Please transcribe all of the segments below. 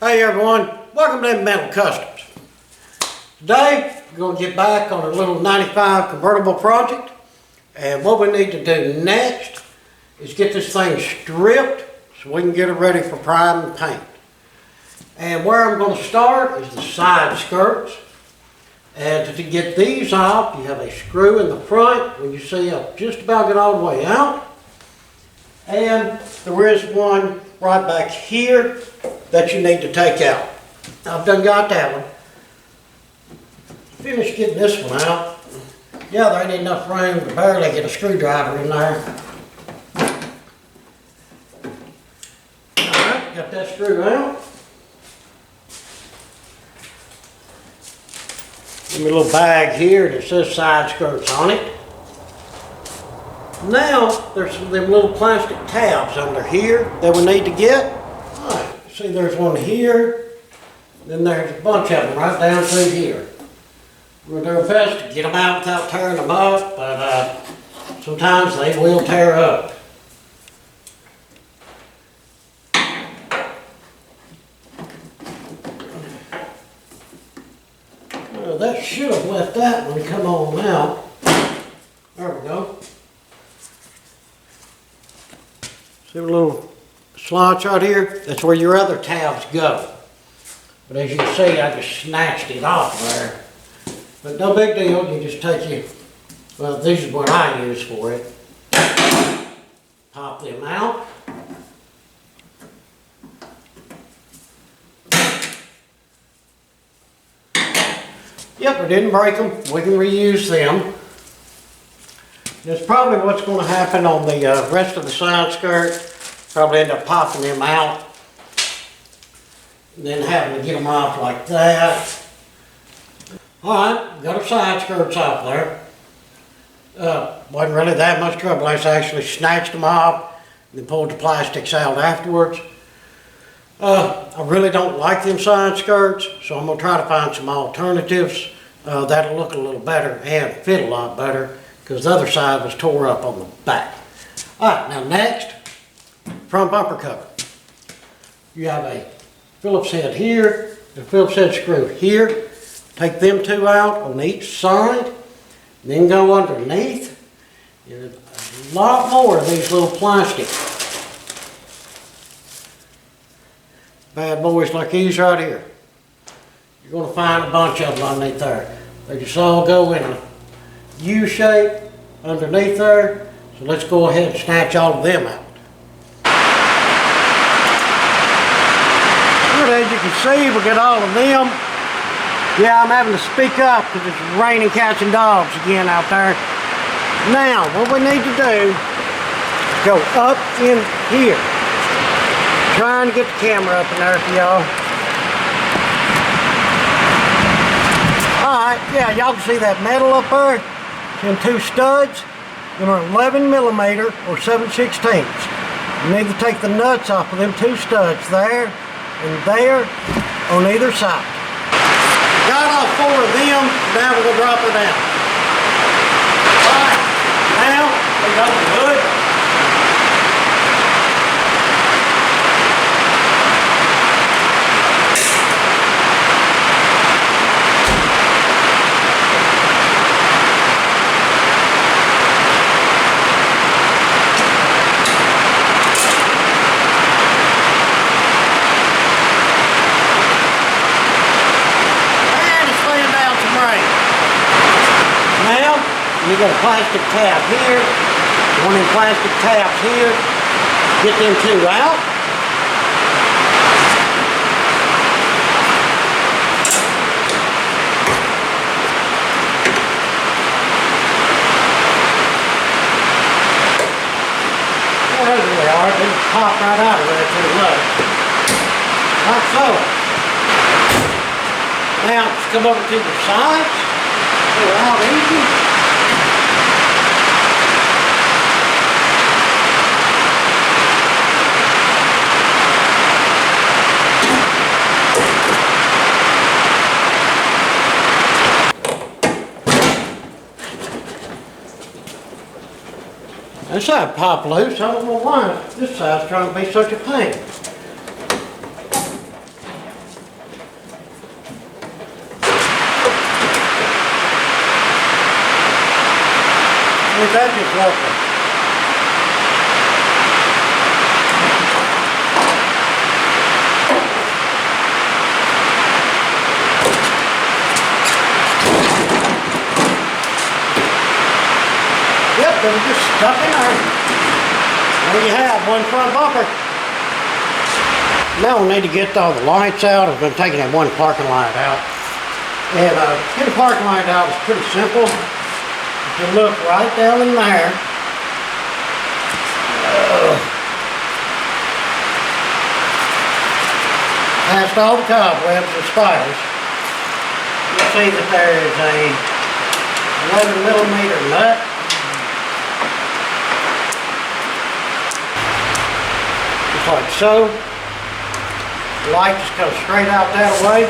Hey everyone, welcome to Metal Customs. Today we're going to get back on a little 95 convertible project, and what we need to do next is get this thing stripped so we can get it ready for prime and paint. And where I'm going to start is the side skirts, and to get these off you have a screw in the front when you see I'll just about get all the way out, and there is one right back here that you need to take out. I've done got that one. Finished getting this one out. Yeah, there ain't enough room to barely get a screwdriver in there. Alright, got that screw out. Give me a little bag here that says side skirts on it. Now, there's them little plastic tabs under here that we need to get. Alright, see there's one here, then there's a bunch of them right down through here. We'll do our best to get them out without tearing them up, but sometimes they will tear up. That should have left that one come on out. There we go. See the little slots right here? That's where your other tabs go. But as you can see, I just snatched it off there. But no big deal, you just take your, well, this is what I use for it. Pop them out. Yep, we didn't break them. We can reuse them. That's probably what's going to happen on the rest of the side skirt. Probably end up popping them out and then having to get them off like that. Alright, got our side skirts off there. Wasn't really that much trouble. I actually snatched them off and then pulled the plastics out afterwards. I really don't like them side skirts, so I'm going to try to find some alternatives that'll look a little better and fit a lot better, because the other side was tore up on the back. Alright, now next, front bumper cover. You have a Phillips head here and a Phillips head screw here. Take them two out on each side, then go underneath. There's a lot more of these little plastic bad boys like these right here. You're going to find a bunch of them underneath there. They just all go in a U shape underneath there. So let's go ahead and snatch all of them out. Good, as you can see, we got all of them. Yeah, I'm having to speak up because it's raining cats and dogs again out there. Now, what we need to do is go up in here. Trying to get the camera up in there for y'all. Alright, yeah, y'all can see that metal up there. Them two studs. Them are 11 millimeter or 7/16. You need to take the nuts off of them two studs there and there on either side. Got all four of them, now we're going to drop her down. Alright, now we got the hood. You got a plastic tab here, one of them plastic tabs here. Get them two out. Well, there they are. They just pop right out of there pretty much. Like so. Now, just come over to the sides. They're out easy. This side popped loose. I don't know why this side's trying to be such a pain. Isn't that just lovely? Yep, they were just stuck in there. There you have one front bumper. Now we need to get all the lights out. I've been taking that one parking light out. And getting the parking light out is pretty simple. If you look right down in there, past all the cobwebs and spiders, you'll see that there is a 11mm nut. Just like so. The light just goes straight out that way.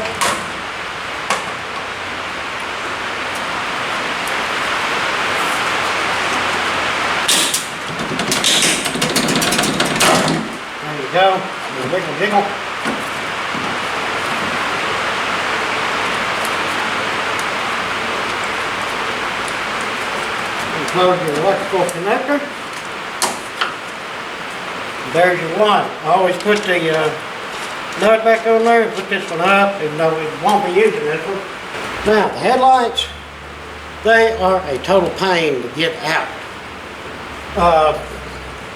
There you go. Wiggle, wiggle. Close your electrical connector. There's your one. I always put the nut back on there and put this one up, even though we won't be using this one. Now, the headlights, they are a total pain to get out.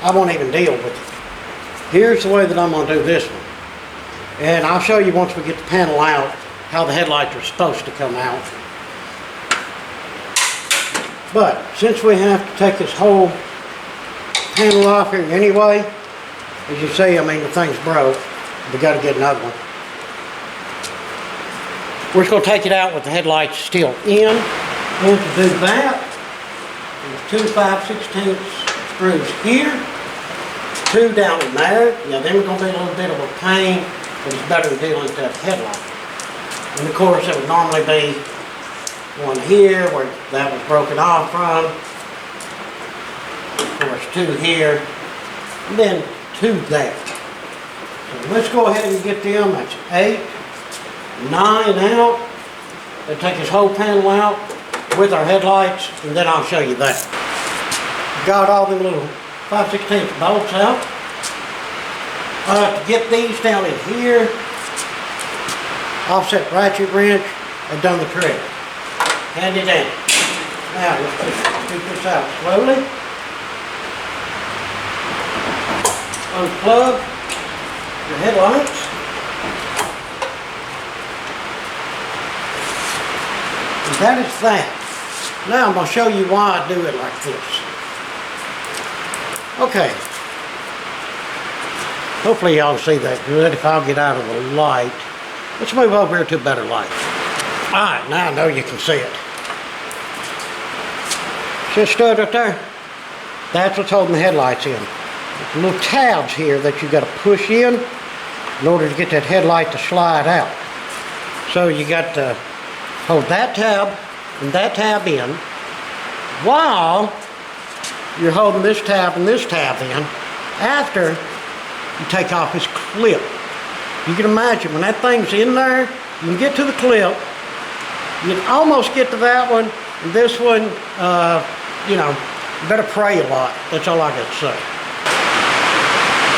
I won't even deal with it. Here's the way that I'm going to do this one. And I'll show you once we get the panel out how the headlights are supposed to come out. But since we have to take this whole panel off here anyway, as you see, I mean, the thing's broke. We got to get another one. We're just going to take it out with the headlights still in. And to do that, there's 2 5/16 screws here, 2 down in there. Now, them are going to be a little bit of a pain, but it's better than dealing with that headlight. And of course, it would normally be one here where that was broken off from. Of course, 2 here, and then 2 there. So let's go ahead and get them. That's 8, 9 out. Then take this whole panel out with our headlights, and then I'll show you that. Got all them little 5/16 bolts out. To get these down in here, offset ratchet wrench, I've done the trick. Hand it in. Now let's just scoop this out slowly. Unplug your headlights. And that is that. Now I'm going to show you why I do it like this. Okay. Hopefully y'all see that good if I'll get out of the light. Let's move over here to a better light. Alright, now I know you can see it. See it stood right there? That's what's holding the headlights in. There's little tabs here that you got to push in order to get that headlight to slide out. So you got to hold that tab and that tab in while you're holding this tab and this tab in after you take off this clip. You can imagine when that thing's in there, you can get to the clip, you can almost get to that one, and this one, you know, you better pray a lot. That's all I got to say.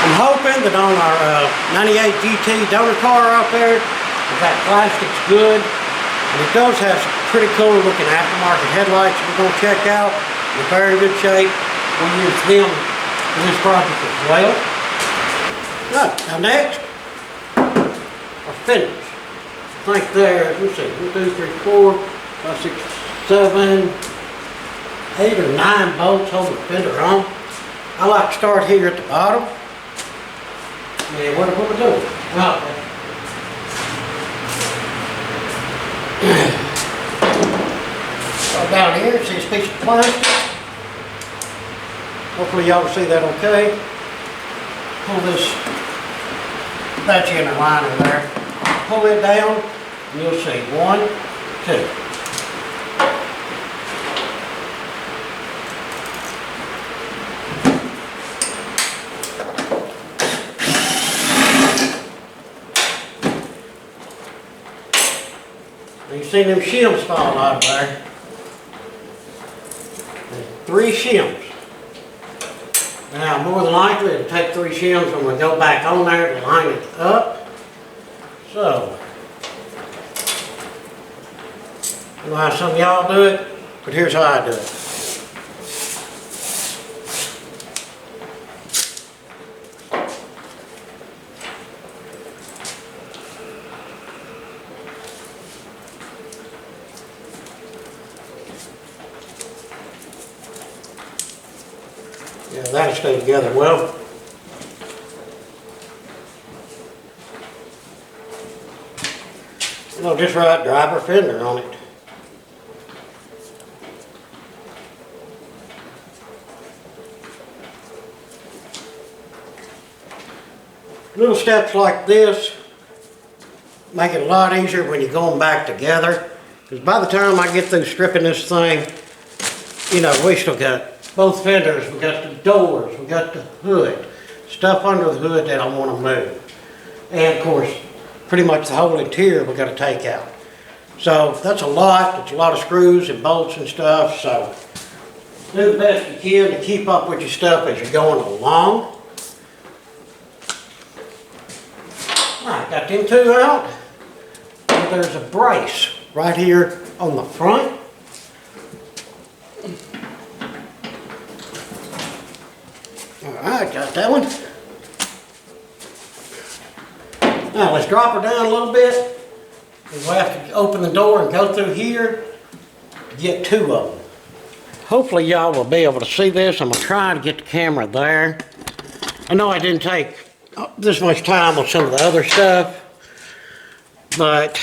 I'm hoping that on our 98 GT donor car out there, that plastic's good, and it does have some pretty cool looking aftermarket headlights we're going to check out. They're very good shape. We'll use them for this project as well. Right, now next, our fenders. I think there's, let's see, 1, 2, 3, 4, 5, 6, 7, 8 or 9 bolts holding the fender on. I like to start here at the bottom. And what are we doing? Well, start down here, see this piece of plastic. Hopefully y'all can see that okay. Pull this, that's in the liner there. Pull it down, and you'll see 1, 2. You see them shields falling out of there. 3 shims. Now, more than likely, it'll take 3 shims when we go back on there to line it up. So, I don't know how some of y'all do it, but here's how I do it. Yeah, that'll stay together well. And I'll just write driver fender on it. Little steps like this make it a lot easier when you're going back together. Because by the time I get through stripping this thing, you know, we still got both fenders, we got the doors, we got the hood, stuff under the hood that I want to move. And of course, pretty much the whole interior we got to take out. So that's a lot. It's a lot of screws and bolts and stuff. So do the best you can to keep up with your stuff as you're going along. All right, got them 2 out. And there's a brace right here on the front. Alright, got that one. Now let's drop her down a little bit. We'll have to open the door and go through here to get 2 of them. Hopefully y'all will be able to see this. I'm going to try to get the camera there. I know I didn't take this much time on some of the other stuff, but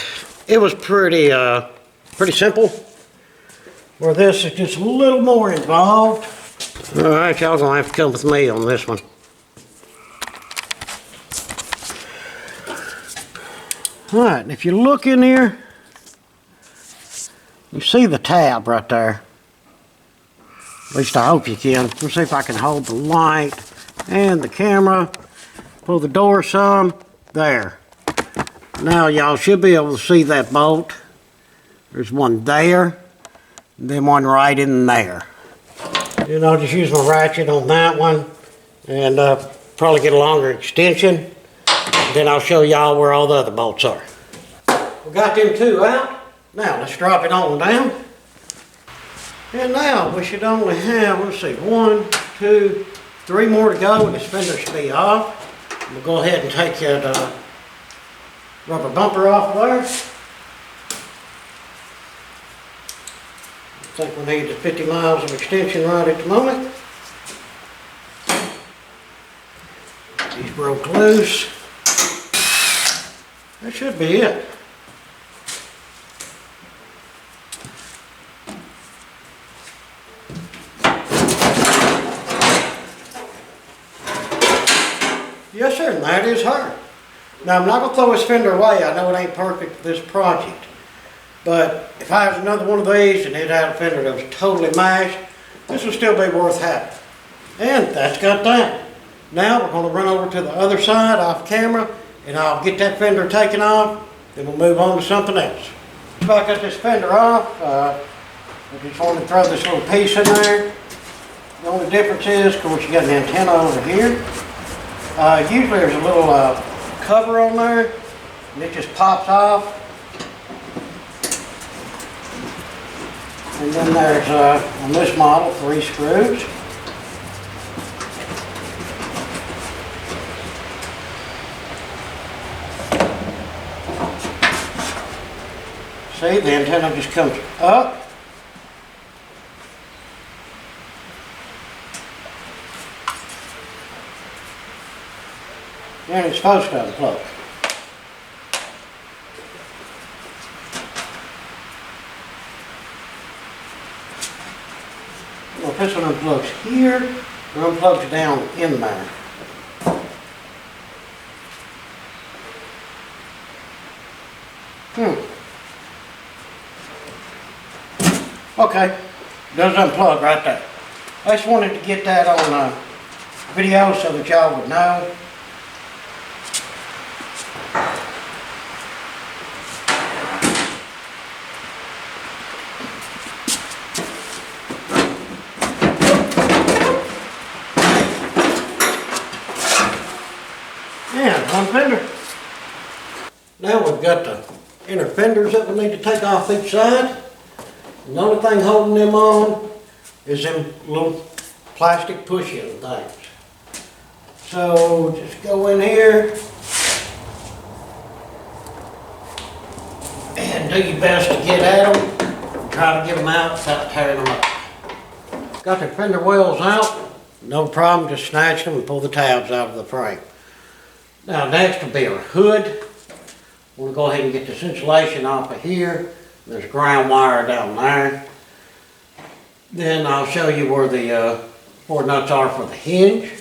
it was pretty simple. Where this is just a little more involved. All right, y'all gonna have to come with me on this one. All right, if you look in here, you see the tab right there. At least I hope you can. Let's see if I can hold the light and the camera. Pull the door some. There. Now y'all should be able to see that bolt. There's one there, and then one right in there. And I'll just use my ratchet on that one and probably get a longer extension. Then I'll show y'all where all the other bolts are. We got them 2 out. Now let's drop it on down. And now we should only have, let's see, 1, 2, 3 more to go and this fender should be off. We'll go ahead and take that rubber bumper off there. I think we need the 50 miles of extension right at the moment. These broke loose. That should be it. Yes sir, and that is her. Now I'm not going to throw this fender away. I know it ain't perfect for this project. But if I had another one of these and it had a fender that was totally mashed, this would still be worth having. And that's got that. Now we're going to run over to the other side off camera and I'll get that fender taken off, then we'll move on to something else. If I got this fender off, I just want to throw this little piece in there. The only difference is, of course, you got an antenna over here. Usually there's a little cover on there and it just pops off. And then there's, on this model, 3 screws. See, the antenna just comes up. And it's supposed to unplug. Well, if this one unplugs here, or unplugs down in there. Okay, does unplug right there. I just wanted to get that on video so that y'all would know. Now we've got the inner fenders that we need to take off each side. And the only thing holding them on is them little plastic push-in things. So just go in here and do your best to get at them and try to get them out without tearing them up. Got the fender wells out, no problem, just snatch them and pull the tabs out of the frame. Now next will be our hood. We'll go ahead and get this insulation off of here. There's ground wire down there. Then I'll show you where the four nuts are for the hinge.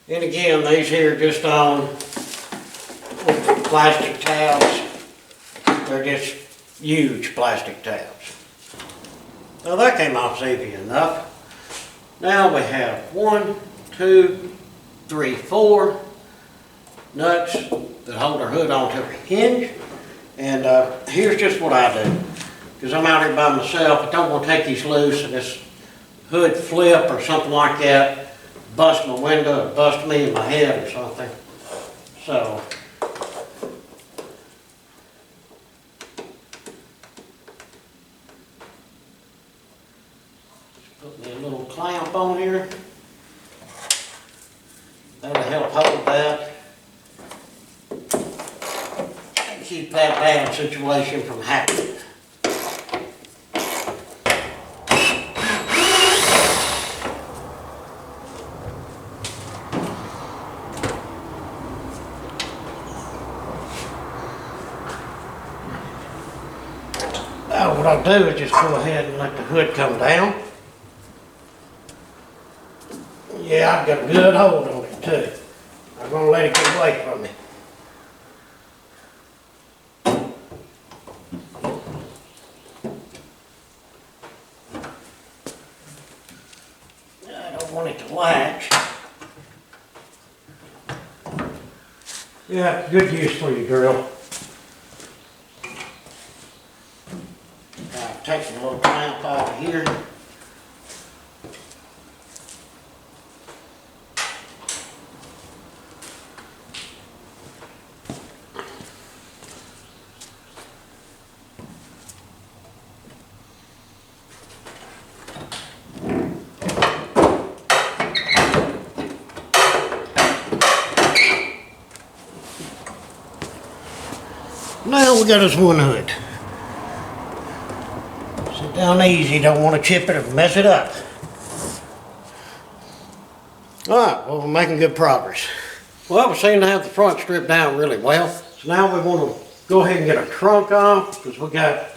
And again, these here just on plastic tabs. They're just huge plastic tabs. So that came off easy enough. Now we have 1, 2, 3, 4 nuts that hold our hood onto our hinge. And here's just what I do. Because I'm out here by myself, I don't want to take these loose and this hood flip or something like that, bust my window, or bust me in my head or something. So put me a little clamp on here. That'll help hold that. And keep that bad situation from happening. Now what I'll do is just go ahead and let the hood come down. Yeah, I've got a good hold on it too. I'm going to let it get away from me. I don't want it to latch. Yeah, good use for your drill. I'll take the little clamp off of here. Now we got us one hood. Sit down easy, don't want to chip it or mess it up. Alright, well we're making good progress. Well, we seem to have the front stripped down really well. So now we want to go ahead and get our trunk off because we got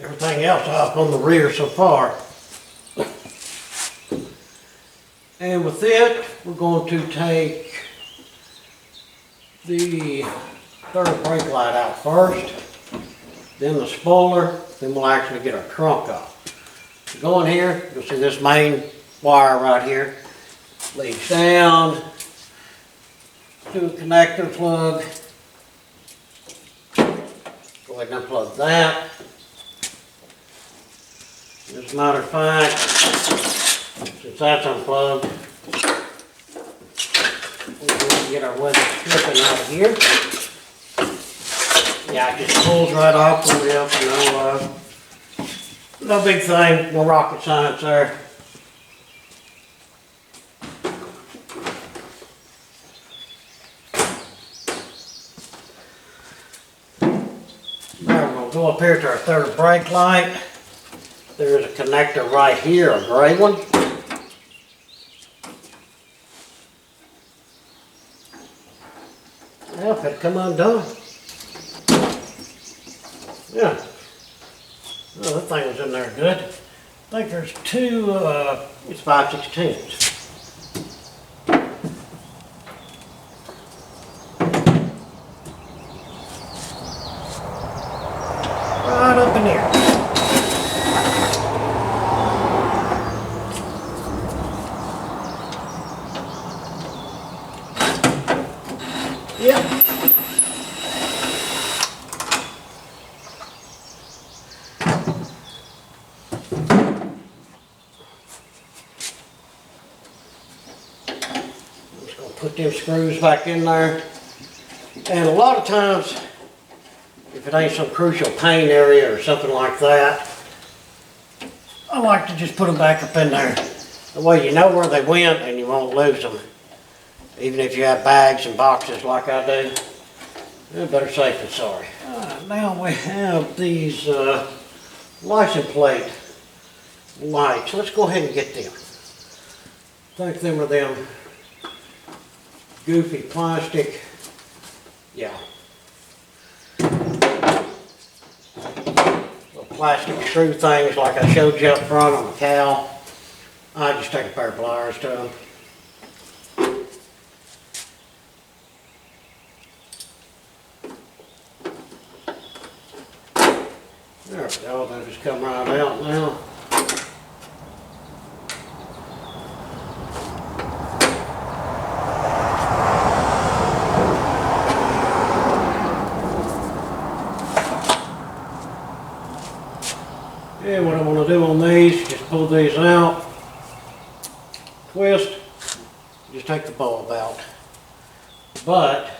everything else off on the rear so far. And with it, we're going to take the third brake light out first, then the spoiler, then we'll actually get our trunk off. So go in here, you'll see this main wire right here, leads down to a connector plug. Go ahead and unplug that. As a matter of fact, since that's unplugged, we're going to get our weather stripping out of here. Yeah, it just pulls right off the lip, no big thing, no rocket science there. Now we're going to go up here to our third brake light. There's a connector right here, a gray one. Now if it come undone. Yeah. Oh, that thing was in there good. I think there's two, it's 5/16. Right up in here. Yep. put them screws back in there. And a lot of times, if it ain't some crucial pain area or something like that, I like to just put them back up in there. That way you know where they went and you won't lose them. Even if you have bags and boxes like I do. Better safe than sorry. Now we have these license plate lights. Let's go ahead and get them. I think them are them goofy plastic. Yeah. Little plastic screw things like I showed you up front on the cow. I just take a pair of pliers to them. There we go, they'll just come right out now. Yeah, what I want to do on these, just pull these out, twist, just take the bulb out. But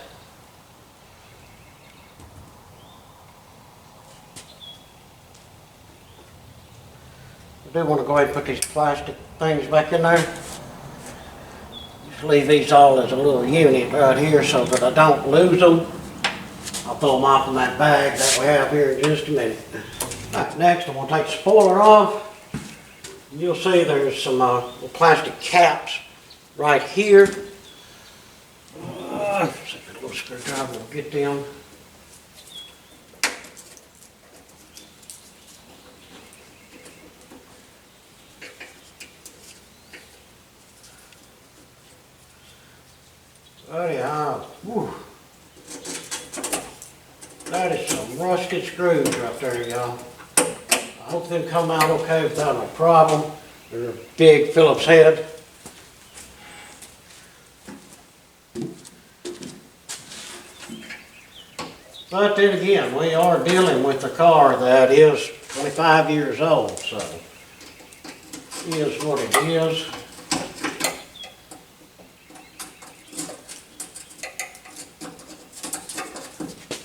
I do want to go ahead and put these plastic things back in there. Just leave these all as a little unit right here so that I don't lose them. I'll throw them off in that bag that we have here in just a minute. Alright, next I'm going to take the spoiler off. You'll see there's some plastic caps right here. See if a little screwdriver will get them. Whew. That is some rusted screws right there, y'all. I hope they come out okay without no problem. They're a big Phillips head. But then again, we are dealing with a car that is 25 years old, so it is what it is.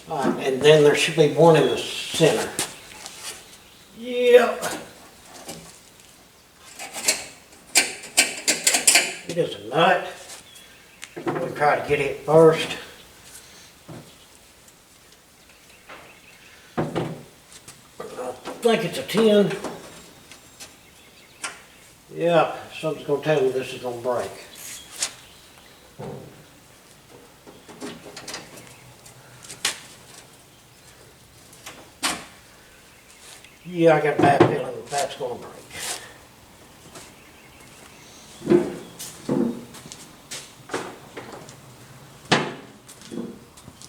Alright, and then there should be one in the center. Yep. It is a nut. We'll try to get it first. I think it's a 10. Yeah, something's going to tell me this is going to break. Yeah, I got a bad feeling that that's going to break.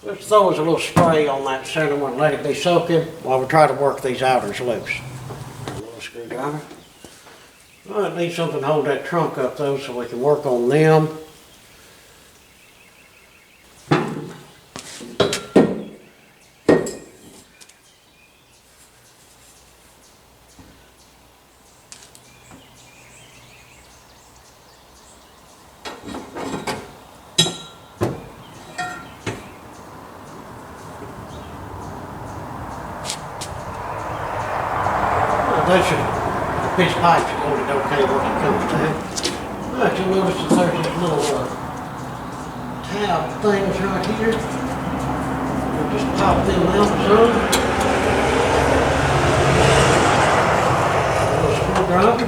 Let's throw us a little spray on that center one and let it be soaking while we try to work these outers loose. A little screwdriver. I need something to hold that trunk up though so we can work on them. This pipe should hold it okay when it comes to. Alright, you'll notice that there's these little tab things right here. We'll just pop them out some. A little screwdriver.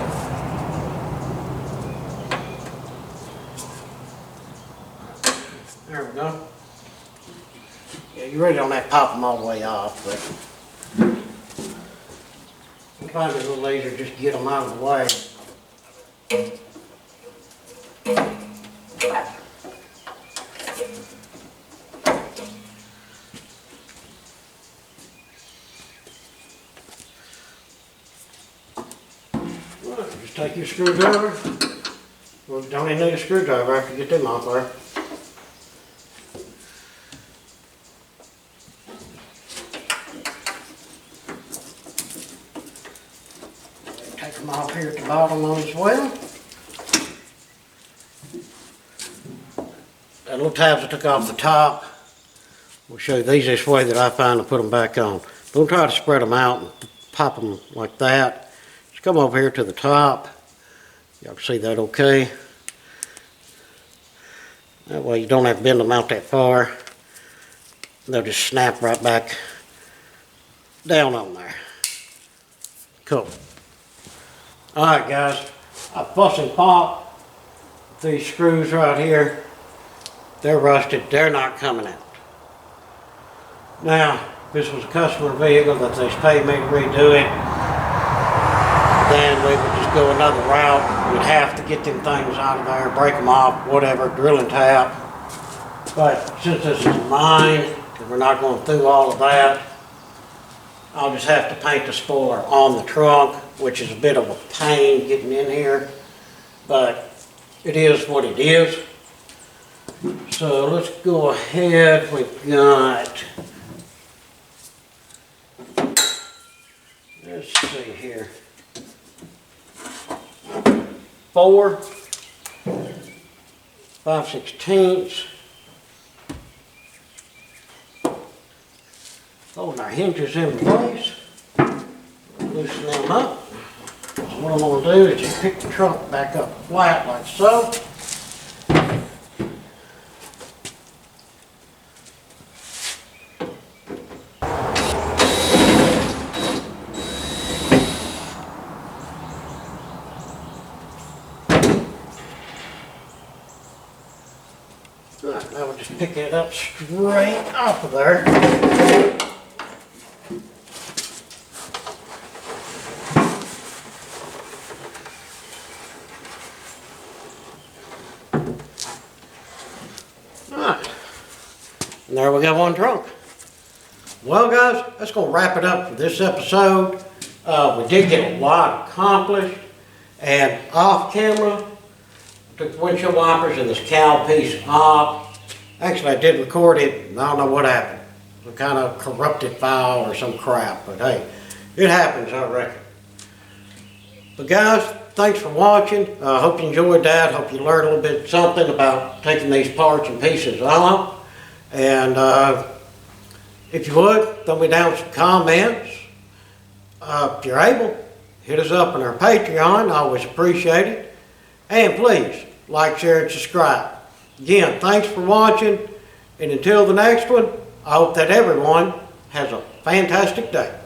There we go. Yeah, you really don't have to pop them all the way off, but probably a little easier just to get them out of the way. Right, just take your screwdriver. Well, don't even need a screwdriver after you get them off there. Take them off here at the bottom as well. the little tabs I took off the top. We'll show you the easiest way that I find to put them back on. Don't try to spread them out and pop them like that. Just come over here to the top. Y'all can see that okay. That way you don't have to bend them out that far. They'll just snap right back down on there. Cool. Alright guys, I fuss and pop these screws right here. They're rusted, they're not coming out. Now, if this was a customer vehicle that they paid me to redo it, then we would just go another route. We'd have to get them things out of there, break them off, whatever, drill and tap. But since this is mine, and we're not going through all of that, I'll just have to paint the spoiler on the trunk, which is a bit of a pain getting in here, but it is what it is. So let's go ahead. We've got, let's see here, 4 5/16. Holding our hinges in place. Loosen them up. So what I'm going to do is just pick the trunk back up flat like so. Alright, now we'll just pick it up straight off of there. Alright, and there we got one trunk. Well guys, that's going to wrap it up for this episode. We did get a lot accomplished, and off camera, took the windshield wipers and this cowl piece off. Actually, I did record it, and I don't know what happened. Some kind of corrupted file or some crap, but hey, it happens, I reckon. But guys, thanks for watching. I hope you enjoyed that. Hope you learned a little bit something about taking these parts and pieces off. And if you would, throw me down some comments. If you're able, hit us up on our Patreon. I always appreciate it. And please, like, share, and subscribe. Again, thanks for watching. And until the next one, I hope that everyone has a fantastic day.